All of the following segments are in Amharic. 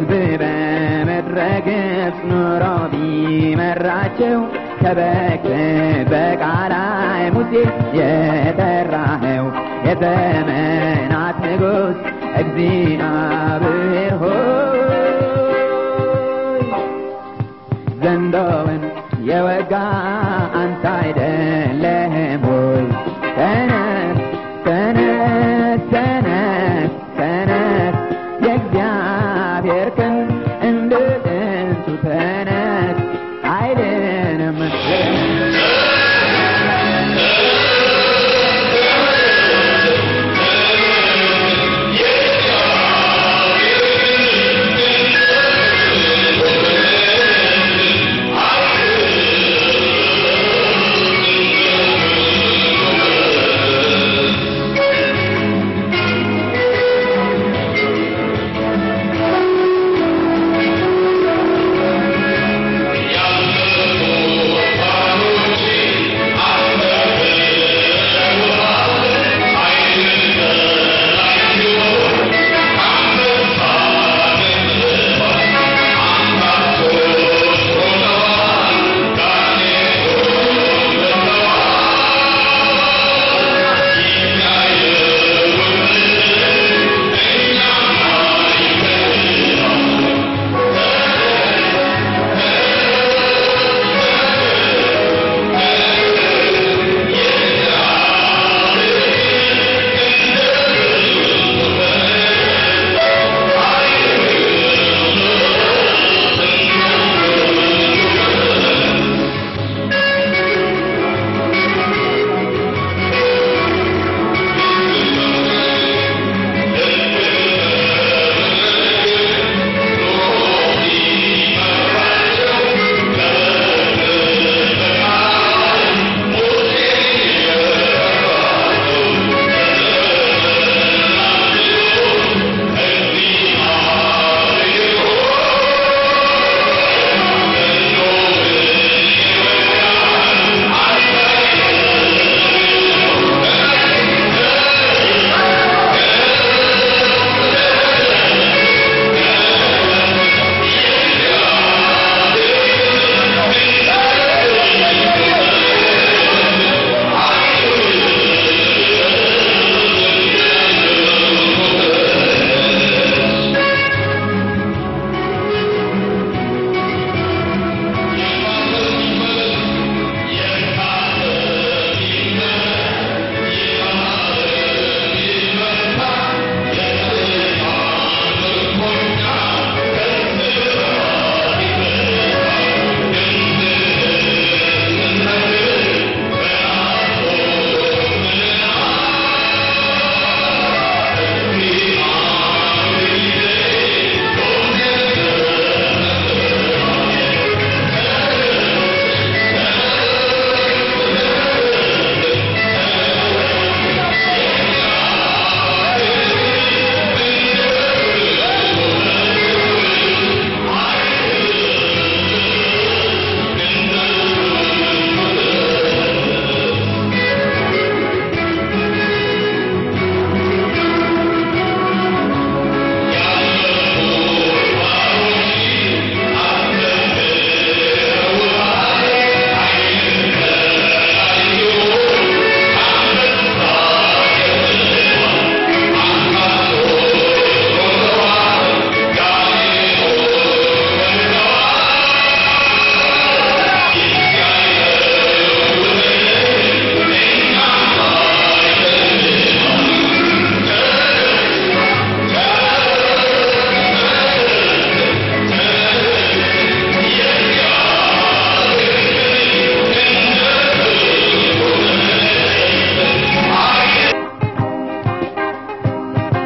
በመድረግፍ ኑሮ ቢመራቸው ከበግ በቃላይ ሙሴ የጠራኸው የዘመናት ንጉሥ እግዚአብሔር ሆይ ዘንዶውን የወጋ አንተ አይደለህም ሆይ ተነስ ተነስ ተነስ ተነስ የእግዚአብሔር ክንድ እንደ ጥንቱ ተነስ ኃይልንም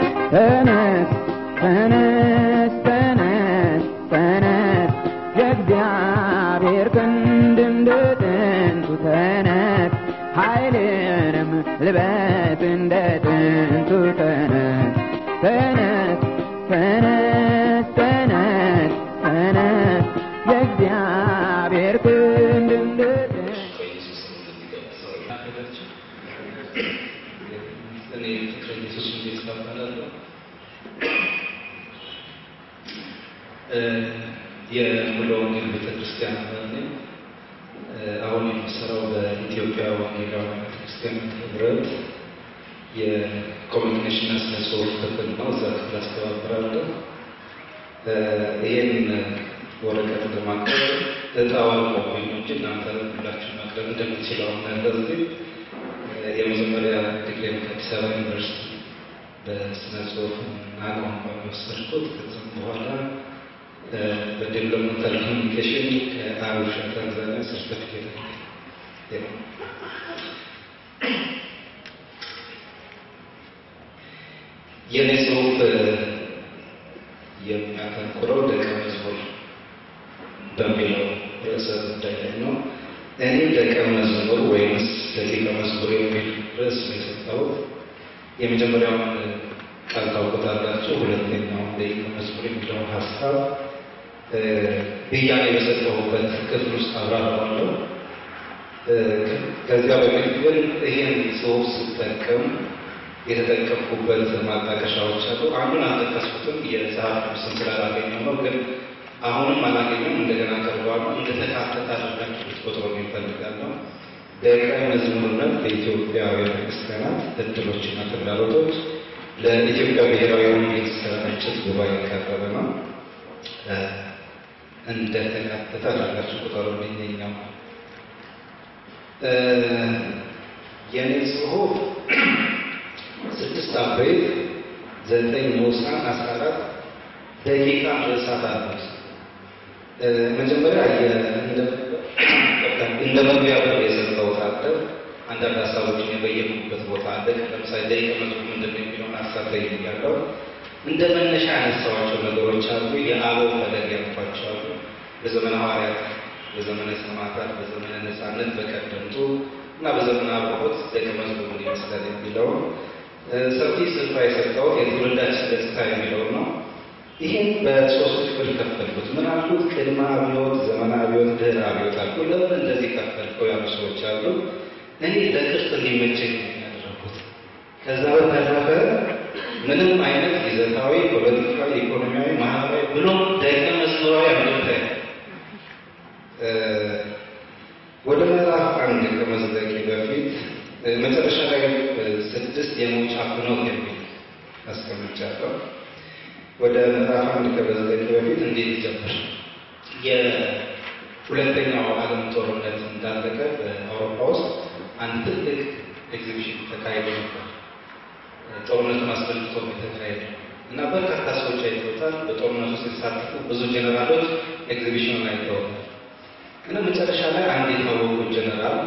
ተነስ ተነስ ተነስ ተነስ የእግዚአብሔር ክንድ እንደ ጥንቱ ተነስ ኃይልንም ልበስ እንደ ጥንቱ ተነስ ተነስ ተነስ ተነስ ተነስ የእግዚአብሔር ክንድ እንደ የሙሉ ወንጌል ቤተክርስቲያን ነኝ። አሁን የምሰራው በኢትዮጵያ ወንጌላዊ ቤተክርስቲያን ህብረት የኮሚኒኬሽን አስነሶር ክፍል ነው። እዛ ክፍል አስተባብራለሁ። ይህን ወረቀት ለማቅረብ እጣውን ቆብኝ እንጂ እናንተ ሁላችሁ ማቅረብ እንደምትችለው ነበር። የመጀመሪያ ዲግሪን ከአዲስ አበባ ዩኒቨርሲቲ በስነ ጽሁፍና ቋንቋ ወሰድኩት። ከዚያም በኋላ በዴቨሎፕመንታል ኮሚኒኬሽን ከአሩሻ ታንዛኒያ ሰርቲፊኬት አገኘሁ። የኔ ጽሁፍ የሚያተኩረው ደቀ መዝሙር በሚለው ርዕሰ ጉዳይ ላይ ነው። እኔ ደቀ መዝሙር ወይምስ ደቂቀ መዝሙር የሚል ርዕስ ነው የሰጠሁት። የመጀመሪያውን ቃል ታውቁታላችሁ። ሁለተኛውን ደቂቀ መዝሙር የሚለውን ሀሳብ ብያኔ በሰጠሁበት ክፍል ውስጥ አብራራለሁ። ከዚያ በፊት ግን ይህን ጽሁፍ ስጠቀም የተጠቀምኩበት ማጣቀሻዎች አሉ። አንዱን አልጠቀስኩትም፣ የጸሐፊ ስም ስላላገኘሁ ነው። ግን አሁንም አላገኘም፣ እንደገና ቀርቧል። እንደተካተተ አድርጋችሁ ልትቆጥሩ እፈልጋለሁ። ደቀ መዝሙርነት በኢትዮጵያ ቤተክርስቲያናት እድሎችና ተግዳሮቶች ለኢትዮጵያ ብሔራዊ ወንጌል ስርጭት ጉባኤ የቀረበ ነው። እንደተካተተ አድርጋችሁ ቁጥሩ ነው። የኔ ጽሁፍ 6 አበይት 9 ንዑሳን 14 ደቂቃ ርዕሳት አሉት። መጀመሪያ እንደ መግቢያ በር የሰጠሁት አለ። አንዳንድ ሀሳቦችን የበየኑበት ቦታ አለ። ለምሳሌ ደቂቀ መዝሙር ምንድን ነው የሚለውን ሀሳብ ያለው እንደ መነሻ ያነሳኋቸው ነገሮች አሉ። የአበው ፈለግ ያልኳቸው አሉ። በዘመነ ሐዋርያት፣ በዘመነ ሰማዕታት፣ በዘመነ ነፃነት፣ በቀደምቱ እና በዘመነ አብርሆት ደቀ መዝሙር ምን ይመስላል የሚለው ሰፊ ስፍራ የሰጠሁት የትውልዳችን ገጽታ የሚለው ነው። ይህን በሶስት ክፍል ከፈልኩት። ምን አልኩት? ቅድመ አብዮት፣ ዘመነ አብዮት፣ ድህረ አብዮት አልኩ። ለምን እንደዚህ ከፈልከው ያሉ ሰዎች አሉ። እኔ ለቅርጽ እንዲመቸኝ ያደረኩት። ከዛ በተረፈ ምንም አይነት ይዘታዊ፣ ፖለቲካዊ፣ ኢኮኖሚያዊ፣ ማህበራዊ ብሎም ደቀ መዝሙራዊ አብዮት ወደ ምዕራፍ 1 ከመዝለቄ በፊት መጨረሻ ላይ 6 የመውጫ ፍኖት የሚል አስቀምጫለሁ። ወደ ምዕራፍ 1 ከመዝለቄ በፊት እንዴት ይጀምር? የሁለተኛው ዓለም ጦርነት እንዳለቀ በአውሮፓ ውስጥ አንድ ትልቅ ኤግዚቢሽን ተካሂዶ ነበር። ጦርነቱን አስመልክቶ የተካሄደ እና በርካታ ሰዎች አይተውታል። በጦርነቱ ውስጥ የተሳተፉ ብዙ ጀነራሎች ኤግዚቢሽኑን አይተውታል። እና መጨረሻ ላይ አንድ የታወቁ ጀነራል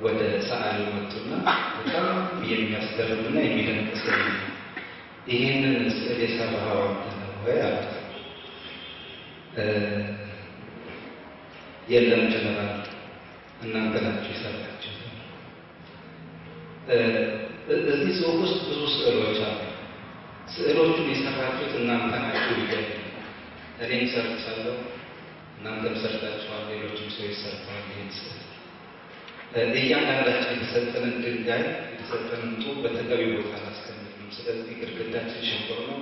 ወደ ሰዓሊው መጡና በጣም የሚያስገርምና የሚደንቅ ስዕል ነው፣ ይህንን ስዕል የሰራኸው አንተ ነው ወይ አሉት። የለም ጀነራል፣ እናንተ ናችሁ የሰራችሁት። እዚህ ጽሑፍ ውስጥ ብዙ ስዕሎች አሉ። ስዕሎቹን የሰራችሁት እናንተ ናችሁ ይላል። እኔም ሰርቻለሁ፣ እናንተም ሰርታችኋል፣ ሌሎችም ሰዎች ሰርተዋል። ይህን ስዕል እያንዳንዳችን የተሰጠንን ድንጋይ የተሰጠንን ጡብ በተገቢ ቦታ አላስቀምጥንም። ስለዚህ ግድግዳችን ሸንኮር ነው፣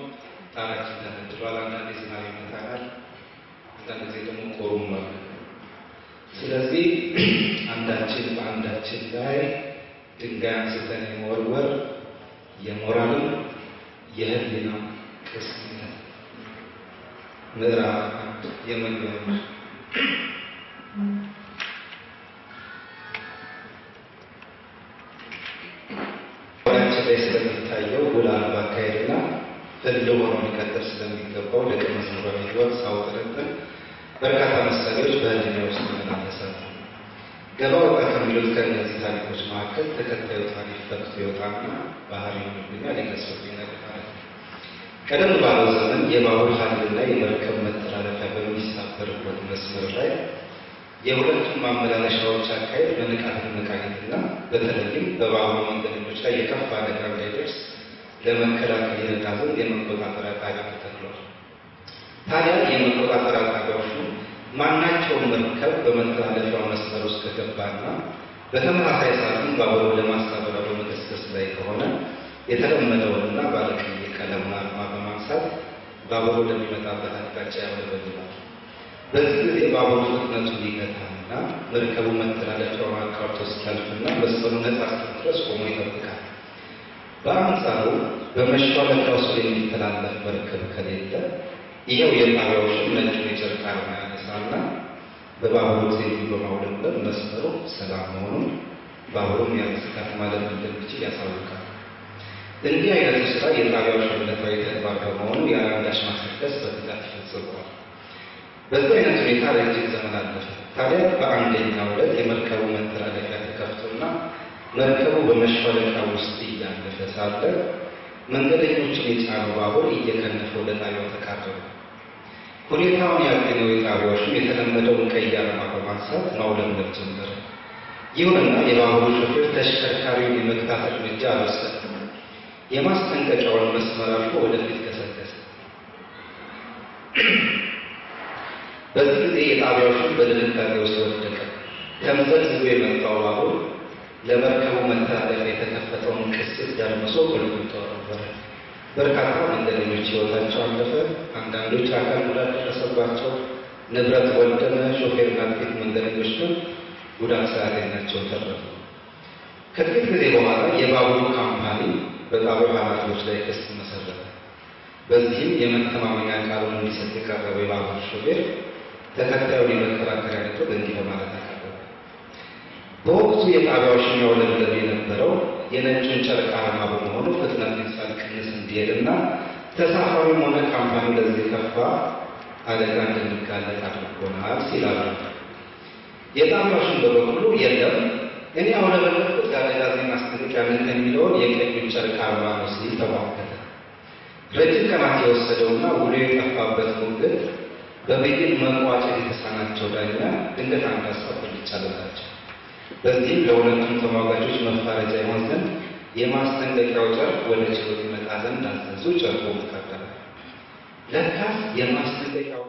ጣራችን ተነድሏል፣ አንዳንዴ ዝናብ ይመታናል፣ አንዳንድ ጊዜ ደግሞ ቆሩም አለ። ስለዚህ አንዳችን በአንዳችን ላይ ድንጋይ አንስተን የመወርወር የሞራልም የህሊና ቅስነት ምዕራፍ 1 የመግቢያው ላይ ስለሚታየው ውል አልባ አካሄድና ህልው ሆኖ ሊቀጥል ስለሚገባው ደቀ መዝሙራዊ ሕይወት ሳውጥረትን በርካታ ምሳሌዎች በህሊና ውስጥ መመላለሳሉ። ገባ ወጣ ከሚሉት ከእነዚህ ታሪኮች መካከል ተከታዩ ታሪክ ፈቅቶ ይወጣና ባህሪውን ሁሉኛ ሊገጽብኝ ነገር ማለት ነው። ቀደም ባለው ዘመን የባቡር ሀዲድና የመርከብ መተላለፊያ በሚሳፈርበት መስመር ላይ የሁለቱም ማመላለሻዎች አካሄድ በንቃት መቃኘትና በተለይም በባቡር መንገደኞች ላይ የከፋ አደጋ እንዳይደርስ ለመከላከል ይረዳ ዘንድ የመቆጣጠሪያ ጣቢያ ተተክሏል። ታዲያ የመቆጣጠሪያ ጣቢያዎቹ ማናቸውም መርከብ በመተላለፊያው መስመር ውስጥ ከገባና በተመሳሳይ ሰዓትም ባቡሩን ለማሳፈር በመገስገስ ላይ ከሆነ የተለመደውንና ባለቀይ ቀለሙን አርማ በማንሳት ባቡሩ ለሚመጣበት አቅጣጫ ያውለበልባል። በዚህ ጊዜ ባቡሩ ፍጥነቱን ሊገታና መርከቡ መተላለፊያውን አቋርጦ እስኪያልፍና መስመሩ ነፃ እስኪደርስ ቆሞ ይጠብቃል። በአንጻሩ በመሿለኪያው ስር የሚተላለፍ መርከብ ከሌለ ይኸው የጣቢያው ሹም ነጩን የጨርቅ አርማ ያነሳና በባቡሩ ዜና በማውለብለብ መስመሩ ሰላም መሆኑን ባቡሩም ያለ ስጋት ማለፍ እንደሚችል ያሳውቃል። እንዲህ አይነቱ ስራ የጣቢያው ሹም ዕለታዊ ተግባር በመሆኑ ያለአንዳች ማስረዳት በትጋት ይፈጽመዋል። በዚህ አይነት ሁኔታ ረጅም ዘመን አለፈ። ታዲያ በአንደኛው ዕለት የመርከቡ መተላለፊያ ተከፍቶና መርከቡ በመሿለኪያው ውስጥ እያለፈ ሳለ መንገደኞችን የጫነው ባቡር እየከነፈ ወደ ጣቢያው ተቃረበ። ሁኔታውን ያገኘው የጣቢያው ሹም የተለመደውን ቀይ አርማ በማንሳት ማውለብለብ ጀመረ። ይሁንና የባቡሩ ሾፌር ተሽከርካሪውን የመግታት እርምጃ አልወሰደም። የማስጠንቀቂያውን መስመር አልፎ ወደፊት ገሰገሰ። በዚህ ጊዜ የጣቢያው ሹም በድንጋጤ ውስጥ ወደቀ። ተምዘግዝጎ የመጣው ባቡር ለመርከቡ መተላለፊያ የተከፈተውን ቅስት ደርምሶ ቁልቁል ተወረወረ። በርካታ መንገደኞች ሕይወታቸው አለፈ። አንዳንዶች አካል ጉዳት ደረሰባቸው። ንብረት ወደመ። ሾፌርና ጥቂት መንገደኞች ግን ጉዳት ሳያገኛቸው ተረፉ። ከጥቂት ጊዜ በኋላ የባቡሩ ካምፓኒ በጣቢያው ኃላፊዎች ላይ ክስ መሰረተ። በዚህም የመተማመኛ ቃሉን እንዲሰጥ የቀረበው የባቡር ሾፌር ተከታዩን የመከራከሪያ ነጥብ እንዲህ በማለት አቀረበ። በወቅቱ የጣቢያው ሹም ያውለበልብ የነበረው የነጩን ጨርቅ አርማ በመሆኑ ፍጥነቱን ሳይቀንስ እንዲሄድና ተሳፋሪም ሆነ ካምፓኒው ለዚህ ከፋ አደጋ እንድንጋለጥ አድርጎናል ሲል አብራራ። የጣቢያው ሹም በበኩሉ የለም እኔ ያውለበለብኩት የአደጋ ዜና ማስጠንቀቂያ የሚለውን የቀዩን ጨርቅ አርማ ነው ሲል ተሟገተ። ረጅም ቀናት የወሰደውና ውሎ የጠፋበት ሙግት በብይን መቋጨት የተሳናቸው ዳኛ ድንገት አንድ ሀሳብ ብልጫለላቸው። በዚህም ለሁለቱም ተሟጋቾች መፋረጃ ይሆን ዘንድ የማስጠንቀቂያው ጨርቅ ወደ ችሎት ይመጣ ዘንድ አዘዙ። ጨርቁ ቀረበ። ለካስ የማስጠንቀቂያው